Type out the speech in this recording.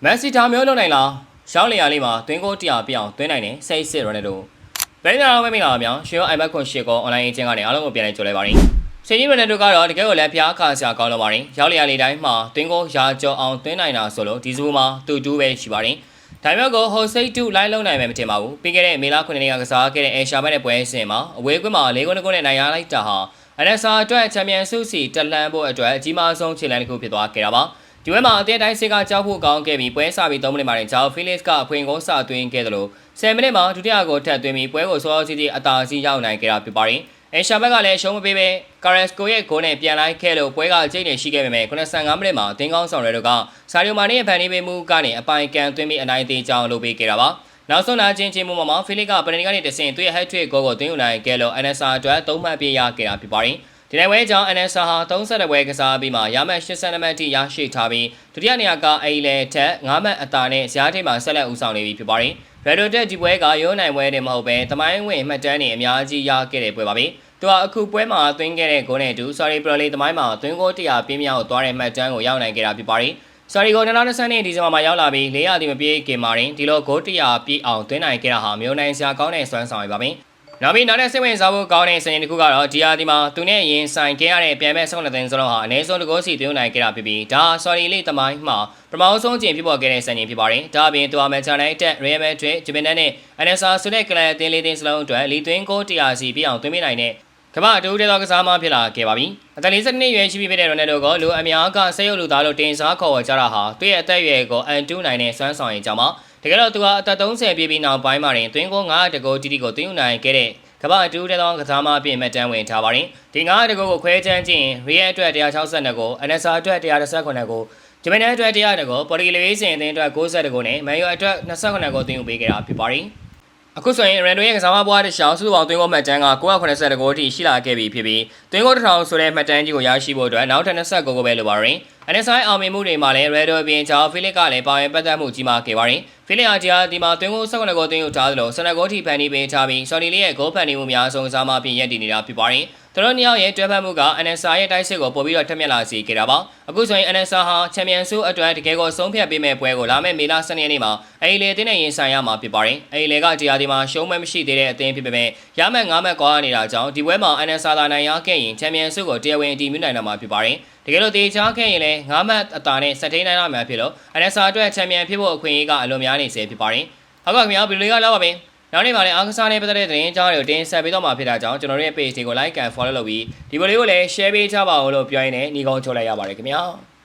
မန်စီတာမျိုးလုံးနိုင်လားရှောင်းလျာလေးမှာတွင်းကိုတရားပြအောင်တွင်းနိုင်တယ်စိတ်စစ်ရနေတော့ဘယ်နေရာမှာမင်္ဂလာပါဗျာရှင်ရော iMac ခွန်ရှစ်ကောအွန်လိုင်းအချင်းကနေအားလုံးကိုပြန်လည်ကြိုလိုက်ပါရစေဆင်ကြီးရနေတို့ကတော့တကယ်ကိုလည်းဖျားခါစရာကောင်းတော့ပါတယ်ရောက်လျာလေးတိုင်းမှာတွင်းကိုရာကြောအောင်တွင်းနိုင်တာဆိုလို့ဒီစူမှာတူတူပဲရှိပါတယ်ဒါမျိုးကိုဟိုစိတ်တူလိုင်းလုံးနိုင်မယ်မထင်ပါဘူးပြီးခဲ့တဲ့မေလ9ရက်နေ့ကကစားခဲ့တဲ့အေရှာဘတ်နဲ့ပွဲစဉ်မှာအဝေးကွင်းမှာ၄ဂိုးနဲ့နိုင်ရလိုက်တာဟာNSR အတွက်ချန်ပီယံဆုစီတက်လန်းဖို့အတွက်အကြီးမားဆုံးခြေလှမ်းတစ်ခုဖြစ်သွားခဲ့တာပါဒီဝဲမှာအသင်းတိုင်းစစ်ကကြောက်ဖို့ကောင်းခဲ့ပြီးပွဲစပြီး3မိနစ်မှတင်ဂျာဖီလစ်ကအဖွင့်ကိုစသွင်းခဲ့တယ်လို့10မိနစ်မှာဒုတိယကိုထပ်သွင်းပြီးပွဲကိုစောစီစီအသာစီးရောက်နိုင်ခဲ့တာဖြစ်ပါတယ်။အေရှာဘက်ကလည်းရှုံးမပေးပဲကာရက်စကိုရဲ့ဂိုးနဲ့ပြန်လိုက်ခဲ့လို့ပွဲကအကျိတ်နေရှိခဲ့ပေမဲ့85မိနစ်မှာတင်းကောင်းဆောင်ရဲတို့ကဆာရီယိုမာနီရဲ့ဖန်တီးပေးမှုကနေအပိုင်ကန်သွင်းပြီးအနိုင်သေးကြောင်းလုပ်ပေးခဲ့တာပါ။နောက်ဆုံးနာချင်းချင်းမှုမှာဖီလစ်ကပရနီကနေတဆင့်သူ့ရဲ့ hat-trick ဂိုးကိုသွင်းယူနိုင်ခဲ့လို့ NSR အတွက်3မှတ်ပြရခဲ့တာဖြစ်ပါတယ်။ဒီနေ့ဝဲကြောင့် NSR ဟာ32ပွဲကစားပြီးမှရမှတ်82မှတ်ထိရရှိထားပြီးဒုတိယနေရာကအိလေထက်9မှတ်အသာနဲ့ဇာတ်ထိပ်မှာဆက်လက်ဦးဆောင်နေပြီဖြစ်ပါတယ်။ Red Dot ဒီပွဲကရိုးနိုင်ပွဲတွေမဟုတ်ပဲတမိုင်းဝင်မှတ်တမ်းတွေအများကြီးရခဲ့တဲ့ပွဲပါပဲ။သူကအခုပွဲမှာသွင်းခဲ့တဲ့ဂိုးနဲ့အတူ Sorry Pro လေးတမိုင်းမှာသွင်းဂိုး100ပြင်းမြောက်သွားတဲ့မှတ်တမ်းကိုရောက်နိုင်ခဲ့တာဖြစ်ပါတယ်။ Sorry ကို2020နှစ်ဒီဇင်ဘာမှာရောက်လာပြီး400တိမပြေးခင်မှာတင်ဒီလိုဂိုး100ပြည့်အောင်သွင်းနိုင်ခဲ့တာဟာမျိုးနိုင်စရာကောင်းတဲ့စွမ်းဆောင်ရည်ပါပဲ။နောက်ပြီးနောက်တဲ့စိတ်ဝင်စားဖို့ကောင်းတဲ့စံချိန်တစ်ခုကတော့ဒီယာဒီမှာသူနဲ့ရင်ဆိုင်ခဲ့ရတဲ့ပြန်မဲ့ဆုံးတဲ့တင်စလုံးဟာအနည်းဆုံးတကောစီသွင်းနိုင်ခဲ့တာဖြစ်ပြီးဒါ Sorry လေးတမိုင်းမှာပထမဆုံးချိန်ဖြစ်ပေါ်ခဲ့တဲ့စံချိန်ဖြစ်ပါတယ်။ဒါအပြင်သူအမန်ချန်နိုင်တက် Real Madrid ဂျပန်နဲ့ NSR ဆိုတဲ့ကလပ်အသင်းလေးတင်စလုံးအတွက်လီသွင်းကို100စီပြအောင်သွင်းပေးနိုင်တဲ့ကမ္ဘာအတူတဲ့သောကစားမဖြစ်လာခဲ့ပါပြီ။အသက်42နှစ်ရွယ်ရှိပြီဖြစ်တဲ့ရိုနယ်ဒိုကိုလူအများကဆက်ရုပ်လူသားလို့တင်စားခေါ်ဝေါ်ကြတာဟာသူ့ရဲ့အသက်အရွယ်ကိုအန်တူးနိုင်တဲ့စွမ်းဆောင်ရည်ကြောင့်ပါ။တကယ်တော့သူကအသက်30ပြည့်ပြီးနောက်ပိုင်းမှာတွင်သွင်းကို9တကောတီတီကိုသွင်းယူနိုင်ခဲ့တဲ့ကမ္ဘာအတူတဲ့သောကစားမအပြင်မှတ်တမ်းဝင်ထားပါတယ်။ဒီ9တကောကိုခွဲချမ်းခြင်း Real အတွက်162ကို NSR အတွက်119ကိုဂျပန်အတွက်100တကောပေါ်တူဂီစင်အသင်းအတွက်60ကိုနဲ့မန်ယူအတွက်28ကိုသွင်းယူပေးခဲ့တာဖြစ်ပါတယ်။အခုဆိုရင်ရန်ဒိုရဲ့ကစားမပွားတဲ့ရှောင်းစုပေါင်းသွင်းကိုမှတ်တမ်းက980ကိုအထိရှိလာခဲ့ပြီဖြစ်ပြီးသွင်းကို1000ဆိုတဲ့မှတ်တမ်းကြီးကိုရရှိဖို့အတွက်နောက်ထပ်29ကိုပဲလိုပါရင်NSI အောင်မြင်မှုတွေမှာလည်း Red Dot ပြင်ချောင်းဖီလစ်ကလည်းပါဝင်ပတ်သက်မှုကြီးမားခဲ့ပါတယ်။ဖီလစ်အားကြီးဒီမှာသွင်းကို19ကိုသွင်းယူထားသလို12ကိုထိဖန်တီးပေးထားပြီးဆော်လီလေးရဲ့ဂိုးဖန်တီးမှုများဆုံးစားမပြင်ရည်တည်နေတာဖြစ်ပါတယ်။သူတို့နှစ်ယောက်ရဲ့တွဲဖက်မှုက NSI ရဲ့တိုက်စစ်ကိုပို့ပြီးတော့ထက်မြက်လာစေခဲ့တာပါ။အခုဆိုရင် NSI ဟာချန်ပီယံဆုအတွက်တကယ်ကိုဆုံးဖြတ်ပေးမဲ့ပွဲကိုလာမယ့်မေလ12ရက်နေ့မှာအိလေတင်းနဲ့ရင်ဆိုင်ရမှာဖြစ်ပါတယ်။အိလေကဒီမှာရှုံးမဲ့မရှိသေးတဲ့အသင်းဖြစ်ပေမဲ့ရမှတ်9မှတ်ကွာနေတာကြောင့်ဒီပွဲမှာ NSI လာနိုင်ရခဲ့ရင်ချန်ပီယံဆုကိုတရားဝင်အတည်ပြုနိုင်တော့မှာဖြစ်ပါတယ်။တကယ်လို့တေချားခဲ့ရင်လည်း9မှတ်အသာနဲ့ဆက်ထိန်နိုင်ရမှာဖြစ်လို့ NSR အတွက်ချန်ပီယံဖြစ်ဖို့အခွင့်အရေးကအလွန်များနေစေဖြစ်ပါတယ်။ဟုတ်ကဲ့ခင်ဗျာဗီဒီယိုကလောက်ပါပဲ။နောက်နေ့မှာလည်းအားကစားနဲ့ပတ်သက်တဲ့သတင်းကြားတွေကိုတင်ဆက်ပေးတော့မှာဖြစ်တာကြောင့်ကျွန်တော်တို့ရဲ့ page တွေကို like and follow လုပ်ပြီးဒီဗီဒီယိုကိုလည်း share ပေးကြပါဦးလို့ပြောရင်းနဲ့ညီကုန်းချုပ်လိုက်ရပါတယ်ခင်ဗျာ။